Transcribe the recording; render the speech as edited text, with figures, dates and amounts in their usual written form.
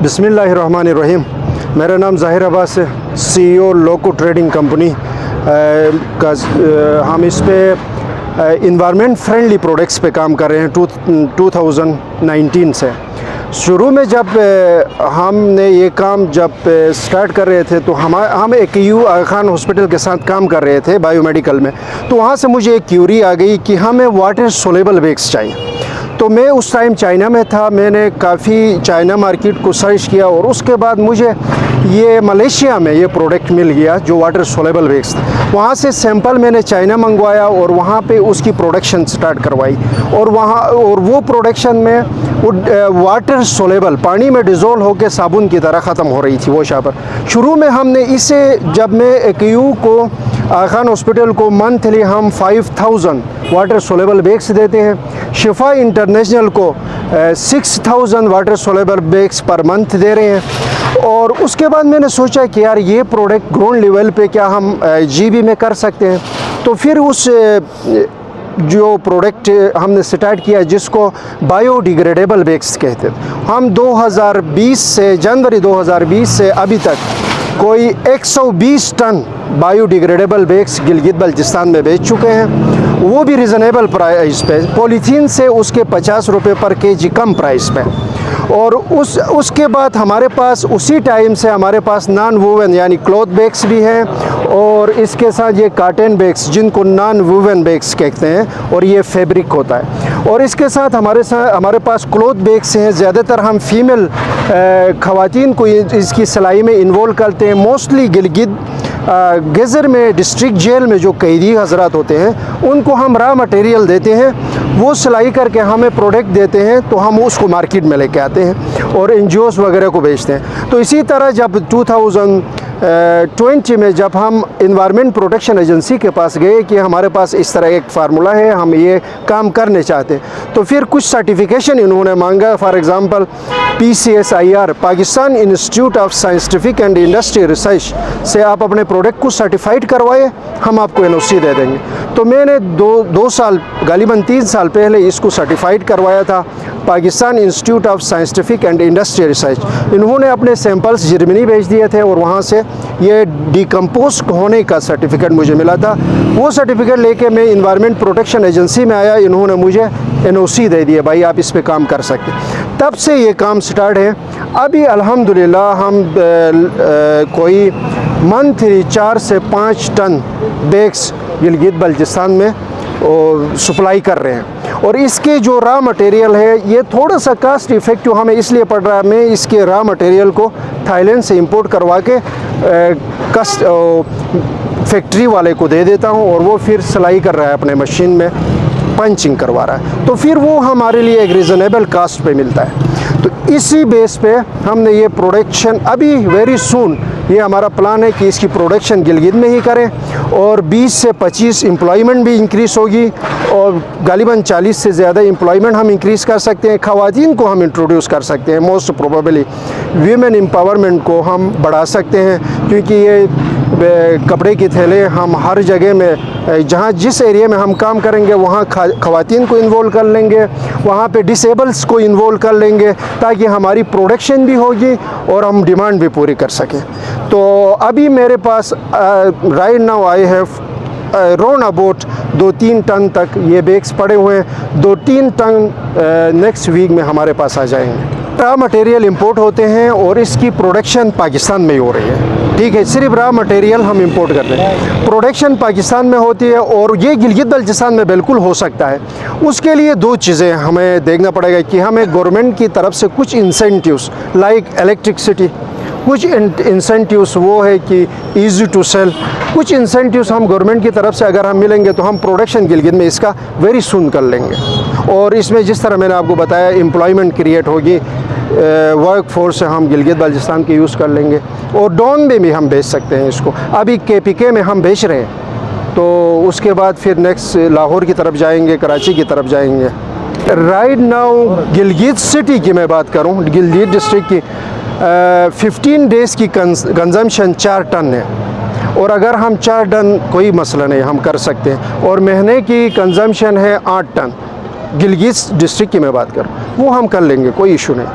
बिस्मिल्लाहिर्रहमानिर्रहीम। मेरा नाम ज़ाहिर अब्बास है, CEO लोको ट्रेडिंग कंपनी का। हम इस पे इन्वायरमेंट फ्रेंडली प्रोडक्ट्स पे काम कर रहे हैं 2019 से। शुरू में जब हमने ये काम स्टार्ट कर रहे थे तो हम AKU आगा खान हॉस्पिटल के साथ काम कर रहे थे बायोमेडिकल में। तो वहाँ से मुझे एक क्यूरी आ गई कि हमें वाटर सोलेबल बैग्स चाहिए। तो मैं उस टाइम चाइना में था, मैंने काफ़ी चाइना मार्केट को सर्च किया और उसके बाद मुझे ये मलेशिया में ये प्रोडक्ट मिल गया जो वाटर सोलेबल बैग्स था। वहाँ से सैंपल मैंने चाइना मंगवाया और वहाँ पे उसकी प्रोडक्शन स्टार्ट करवाई और वो प्रोडक्शन में वाटर सोलेबल पानी में डिज़ोल्व होकर साबुन की तरह ख़त्म हो रही थी वो शापर। शुरू में हमने इसे जब मैं AKU को आगा खान हॉस्पिटल को मंथली हम 5000 वाटर सोलेबल बैग्स देते हैं। शिफा इंटरनेशनल को 6000 water soluble bags per month दे रहे हैं। और उसके बाद मैंने सोचा कि यार ये प्रोडक्ट ग्राउंड लेवल पे क्या हम GB में कर सकते हैं। तो फिर उस जो प्रोडक्ट हमने स्टार्ट किया जिसको बायोडिग्रेडेबल बैग्स कहते हैं। हम 2020 से जनवरी 2020 से अभी तक कोई 120 ton biodegradable bags Gilgit Balochistan में बेच चुके हैं, वो भी रिजनेबल प्राइस पे। पॉलीथीन से उसके 50 रुपये पर kg कम प्राइस पे। और उसके बाद हमारे पास उसी टाइम से हमारे पास नॉन वूवन यानी क्लॉथ बैग्स भी हैं और इसके साथ ये कॉटन बैग्स जिनको नॉन वूवन बैग्स कहते हैं और ये फैब्रिक होता है। और इसके साथ हमारे पास क्लॉथ बैग्स हैं। ज़्यादातर हम फीमेल ख़वातीन को इसकी सिलाई में इन्वॉल्व करते हैं। मोस्टली गिलगित गेज़र में डिस्ट्रिक्ट जेल में जो कैदी हजरात होते हैं उनको हम रॉ मटेरियल देते हैं, वो सिलाई करके हमें प्रोडक्ट देते हैं तो हम उसको मार्केट में लेके आते हैं और NGOs वगैरह को बेचते हैं। तो इसी तरह जब 2020 में जब हम इन्वायरमेंट प्रोटेक्शन एजेंसी के पास गए कि हमारे पास इस तरह एक फार्मूला है, हम ये काम करने चाहते हैं, तो फिर कुछ सर्टिफिकेशन इन्होंने मांगा। For example PCSIR Pakistan institute of scientific and industry research से आप अपने प्रोडक्ट को सर्टिफाइड करवाए, हम आपको NOC दे देंगे। तो मैंने दो साल गालिबन 3 साल पहले इसको सर्टिफाइड करवाया था Pakistan institute of scientific and industry research. इन्होंने अपने सैंपल्स जर्मनी भेज दिए थे और वहाँ से ये डिकम्पोज होने का सर्टिफिकेट मुझे मिला था। वो सर्टिफिकेट लेके मैं इन्वायरमेंट प्रोटेक्शन एजेंसी में आया, इन्होंने मुझे NOC दे दिया, भाई आप इस पे काम कर सकते। तब से ये काम स्टार्ट है। अभी अल्हम्दुलिल्लाह हम कोई मंथली 4 से 5 टन बैग्स गिलगित बल्चिस्तान में सप्लाई कर रहे हैं। और इसके जो रॉ मटेरियल है ये थोड़ा सा कास्ट इफ़ेक्टिव हमें इसलिए पड़ रहा है, मैं इसके रॉ मटेरियल को थाईलैंड से इंपोर्ट करवा के फैक्ट्री वाले को दे देता हूँ और वो फिर सिलाई कर रहा है अपने मशीन में, पंचिंग करवा रहा है, तो फिर वो हमारे लिए एक रीज़नेबल कास्ट पे मिलता है। तो इसी बेस पे हमने ये प्रोडक्शन अभी वेरी सून ये हमारा प्लान है कि इसकी प्रोडक्शन गिलगित में ही करें और 20 से 25 एम्प्लॉयमेंट भी इंक्रीज़ होगी और गालिबन 40 से ज़्यादा एम्प्लॉयमेंट हम इंक्रीज़ कर सकते हैं। ख़वातीन को हम इंट्रोड्यूस कर सकते हैं, मोस्ट प्रोबेबली वीमेन एम्पावरमेंट को हम बढ़ा सकते हैं, क्योंकि ये कपड़े के थैले हम हर जगह में जहाँ जिस एरिया में हम काम करेंगे वहाँ ख़वातीन को इन्वॉल्व कर लेंगे, वहाँ पे डिसेबल्स को इन्वॉल्व कर लेंगे ताकि हमारी प्रोडक्शन भी होगी और हम डिमांड भी पूरी कर सकें। तो अभी मेरे पास right now I have around about 2-3 ton तक ये बैग्स पड़े हुए हैं। 2-3 टन नेक्स्ट वीक में हमारे पास आ जाएंगे। रॉ मटेरियल इंपोर्ट होते हैं और इसकी प्रोडक्शन पाकिस्तान में ही हो रही है, ठीक है। सिर्फ रॉ मटेरियल हम इंपोर्ट करते हैं, प्रोडक्शन पाकिस्तान में होती है और ये गिलगित बल्चिस्तान में बिल्कुल हो सकता है। उसके लिए 2 चीज़ें हमें देखना पड़ेगा कि हमें गवर्नमेंट की तरफ से कुछ इंसेंटिव्स लाइक इलेक्ट्रिसिटी, कुछ इंसेंटिव्स वो है कि ईज़ी टू सेल, कुछ इंसेंटिव्स हम गवर्नमेंट की तरफ से अगर हम मिलेंगे तो हम प्रोडक्शन गिलगित में इसका वेरी सून कर लेंगे। और इसमें जिस तरह मैंने आपको बताया एम्प्लॉयमेंट क्रिएट होगी, वर्क फोर्स हम गिलगित बल्चिस्तान के यूज़ कर लेंगे और डॉन में भी हम बेच सकते हैं इसको। अभी KPK में हम बेच रहे हैं, तो उसके बाद फिर नेक्स्ट लाहौर की तरफ जाएंगे, कराची की तरफ जाएंगे। राइट नाउ गिलगित सिटी की मैं बात करूं, गिलगित डिस्ट्रिक्ट की 15 डेज़ की कंजम्पशन 4 टन है और अगर हम 4 टन कोई मसला नहीं, हम कर सकते हैं। और महीने की कंजम्पशन है 8 टन गिलगित डिस्ट्रिक्ट की मैं बात करूँ, वो हम कर लेंगे, कोई इशू नहीं।